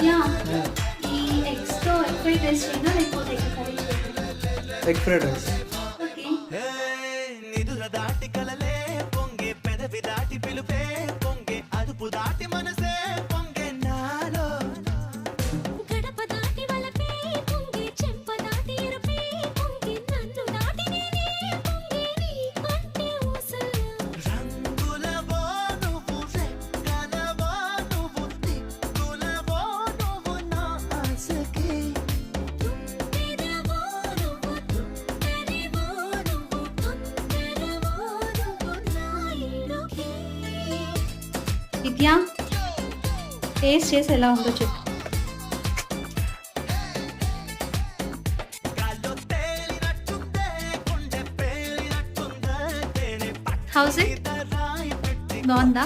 Yeah ఈ ఎగ్స్‌తో egg fried rice చేయనా లేకపోతే ఎగ్ కర్రీ చేయనా? Egg fried rice. ఓకే. నిదుర దాటి కలలే పొంగే పెదవి దాటి పిలుపే పొంగే అదుపు దాటి మనసే పొంగే నాలో గడప దాటి వలపే పొంగే చెంప దాటి ఎరుపే పొంగే నన్ను దాటి నేనే పొంగే నీ కంటే ఊసలు రంగులవో నువ్వు రెక్కలవో నువ్వు దిక్కులవో నువ్వు నా ఆశకి తుంటెదవో నువ్వు తుంటరివో నువ్వు తొందరవో నువ్వు నా ఇడుకి విద్య టేస్ట్ చేసి ఎలా ఉందో చెప్పు. గాల్లో తేలినట్టుందే గుండె పేలినట్టుందే తేనె హౌస్ ఇట్ పట్టిద రాయి పెట్టి బాగుందా?